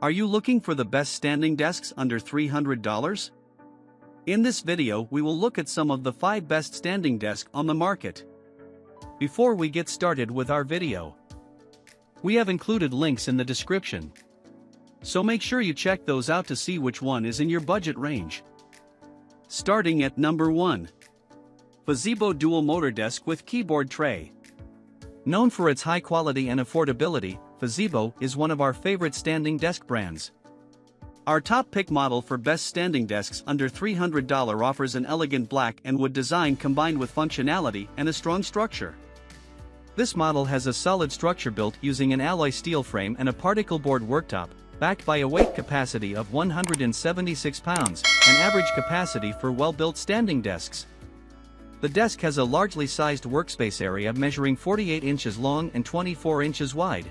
Are you looking for the best standing desks under $300? In this video we will look at some of the 5 best standing desks on the market. Before we get started with our video, we have included links in the description, so make sure you check those out to see which one is in your budget range. Starting at number 1. FEZIBO Dual Motor Desk with Keyboard Tray. Known for its high quality and affordability, FEZIBO is one of our favorite standing desk brands. Our top pick model for best standing desks under $300 offers an elegant black and wood design combined with functionality and a strong structure. This model has a solid structure built using an alloy steel frame and a particle board worktop, backed by a weight capacity of 176 pounds, an average capacity for well-built standing desks. The desk has a largely sized workspace area measuring 48 inches long and 24 inches wide.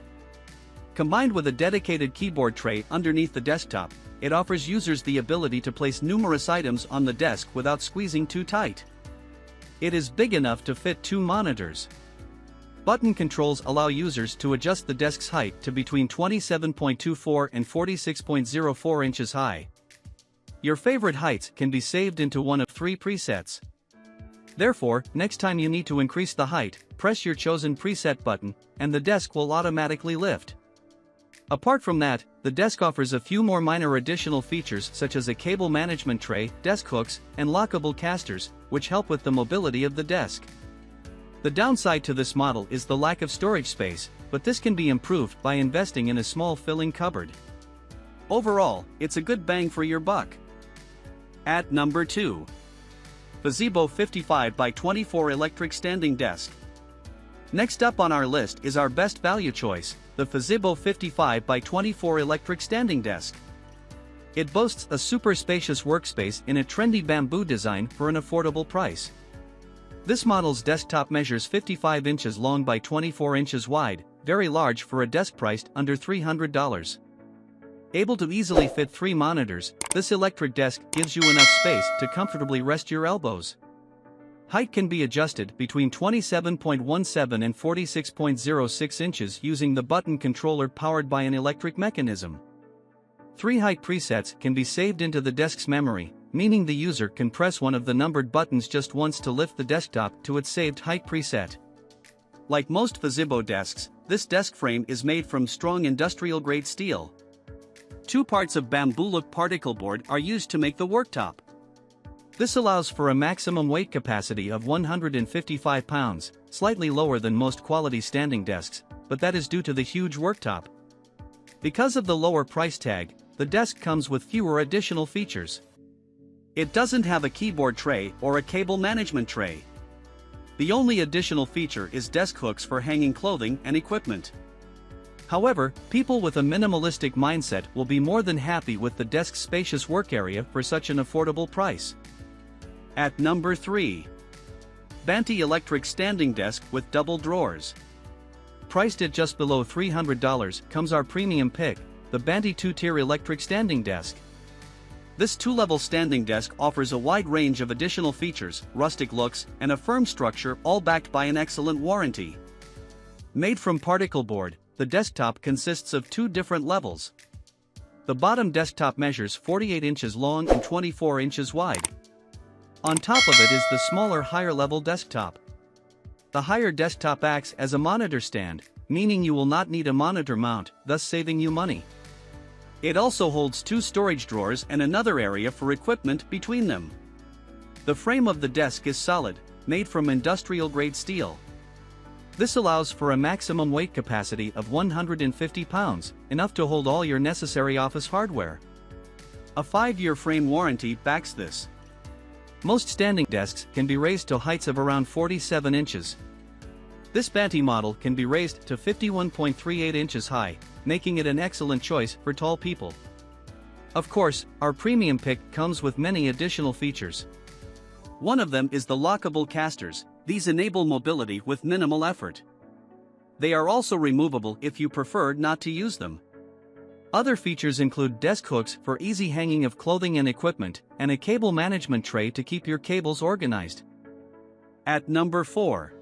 Combined with a dedicated keyboard tray underneath the desktop, it offers users the ability to place numerous items on the desk without squeezing too tight. It is big enough to fit 2 monitors. Button controls allow users to adjust the desk's height to between 27.24 and 46.04 inches high. Your favorite heights can be saved into one of 3 presets. Therefore, next time you need to increase the height, press your chosen preset button, and the desk will automatically lift. Apart from that, the desk offers a few more minor additional features such as a cable management tray, desk hooks, and lockable casters, which help with the mobility of the desk. The downside to this model is the lack of storage space, but this can be improved by investing in a small filling cupboard. Overall, it's a good bang for your buck. At number 2. FEZIBO 55x24 Electric Standing Desk. Next up on our list is our best value choice, the FEZIBO 55x24 Electric Standing Desk. It boasts a super spacious workspace in a trendy bamboo design for an affordable price. This model's desktop measures 55 inches long by 24 inches wide, very large for a desk priced under $300. Able to easily fit 3 monitors, this electric desk gives you enough space to comfortably rest your elbows. Height can be adjusted between 27.17 and 46.06 inches using the button controller powered by an electric mechanism. 3 height presets can be saved into the desk's memory, meaning the user can press one of the numbered buttons just once to lift the desktop to its saved height preset. Like most FEZIBO desks, this desk frame is made from strong industrial-grade steel. 2 parts of bamboo-look particle board are used to make the worktop. This allows for a maximum weight capacity of 155 pounds, slightly lower than most quality standing desks, but that is due to the huge worktop. Because of the lower price tag, the desk comes with fewer additional features. It doesn't have a keyboard tray or a cable management tray. The only additional feature is desk hooks for hanging clothing and equipment. However, people with a minimalistic mindset will be more than happy with the desk's spacious work area for such an affordable price. At number 3. BANTI Electric Standing Desk with Double Drawers. Priced at just below $300 comes our premium pick, the BANTI 2-tier electric standing desk. This 2-level standing desk offers a wide range of additional features, rustic looks, and a firm structure, all backed by an excellent warranty. Made from particle board, the desktop consists of 2 different levels. The bottom desktop measures 48 inches long and 24 inches wide. On top of it is the smaller higher-level desktop. The higher desktop acts as a monitor stand, meaning you will not need a monitor mount, thus saving you money. It also holds 2 storage drawers and another area for equipment between them. The frame of the desk is solid, made from industrial-grade steel. This allows for a maximum weight capacity of 150 pounds, enough to hold all your necessary office hardware. A 5-year frame warranty backs this. Most standing desks can be raised to heights of around 47 inches. This BANTI model can be raised to 51.38 inches high, making it an excellent choice for tall people. Of course, our premium pick comes with many additional features. One of them is the lockable casters. These enable mobility with minimal effort. They are also removable if you prefer not to use them. Other features include desk hooks for easy hanging of clothing and equipment, and a cable management tray to keep your cables organized. At number 4.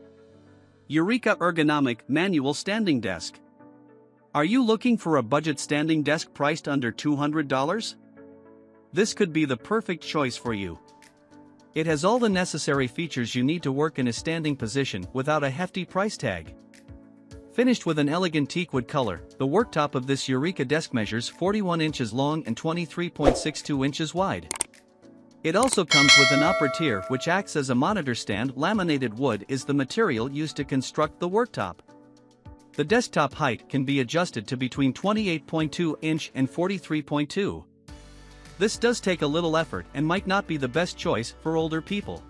EUREKA Ergonomic Manual Standing Desk. Are you looking for a budget standing desk priced under $200? This could be the perfect choice for you. It has all the necessary features you need to work in a standing position without a hefty price tag. Finished with an elegant teakwood color, the worktop of this EUREKA desk measures 41 inches long and 23.62 inches wide. It also comes with an upper tier which acts as a monitor stand. Laminated wood is the material used to construct the worktop. The desktop height can be adjusted to between 28.2 inch and 43.2. This does take a little effort and might not be the best choice for older people.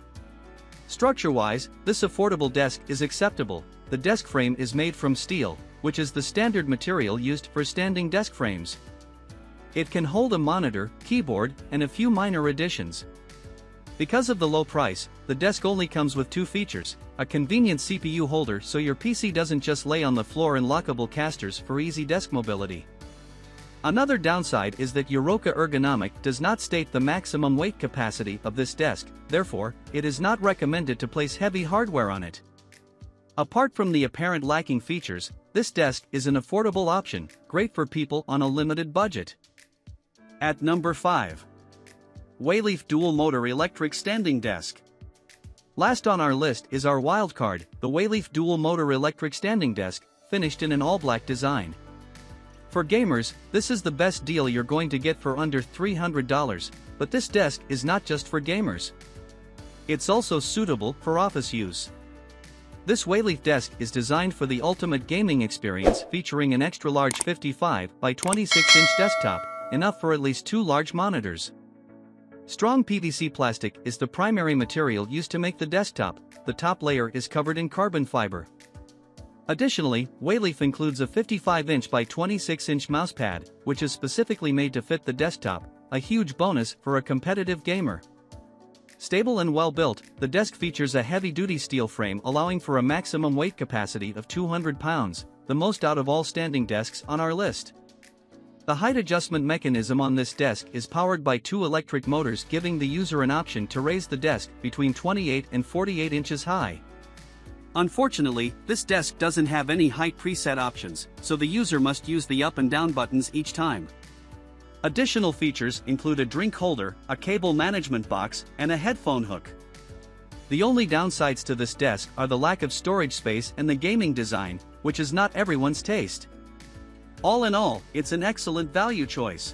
Structure-wise, this affordable desk is acceptable. The desk frame is made from steel, which is the standard material used for standing desk frames. It can hold a monitor, keyboard, and a few minor additions. Because of the low price, the desk only comes with two features: a convenient CPU holder so your PC doesn't just lay on the floor, and lockable casters for easy desk mobility. Another downside is that EUREKA Ergonomic does not state the maximum weight capacity of this desk, therefore, it is not recommended to place heavy hardware on it. Apart from the apparent lacking features, this desk is an affordable option, great for people on a limited budget. At number 5. WALEAF Dual Motor Electric Standing Desk. Last on our list is our wildcard, the WALEAF Dual Motor Electric Standing Desk, finished in an all-black design. For gamers, this is the best deal you're going to get for under $300, but this desk is not just for gamers. It's also suitable for office use. This WALEAF desk is designed for the ultimate gaming experience, featuring an extra-large 55 by 26-inch desktop, enough for at least 2 large monitors. Strong PVC plastic is the primary material used to make the desktop. The top layer is covered in carbon fiber. Additionally, WALEAF includes a 55-inch by 26-inch mousepad, which is specifically made to fit the desktop, a huge bonus for a competitive gamer. Stable and well-built, the desk features a heavy-duty steel frame allowing for a maximum weight capacity of 200 pounds, the most out of all standing desks on our list. The height adjustment mechanism on this desk is powered by 2 electric motors, giving the user an option to raise the desk between 28 and 48 inches high. Unfortunately, this desk doesn't have any height preset options, so the user must use the up and down buttons each time. Additional features include a drink holder, a cable management box, and a headphone hook. The only downsides to this desk are the lack of storage space and the gaming design, which is not everyone's taste. All in all, it's an excellent value choice.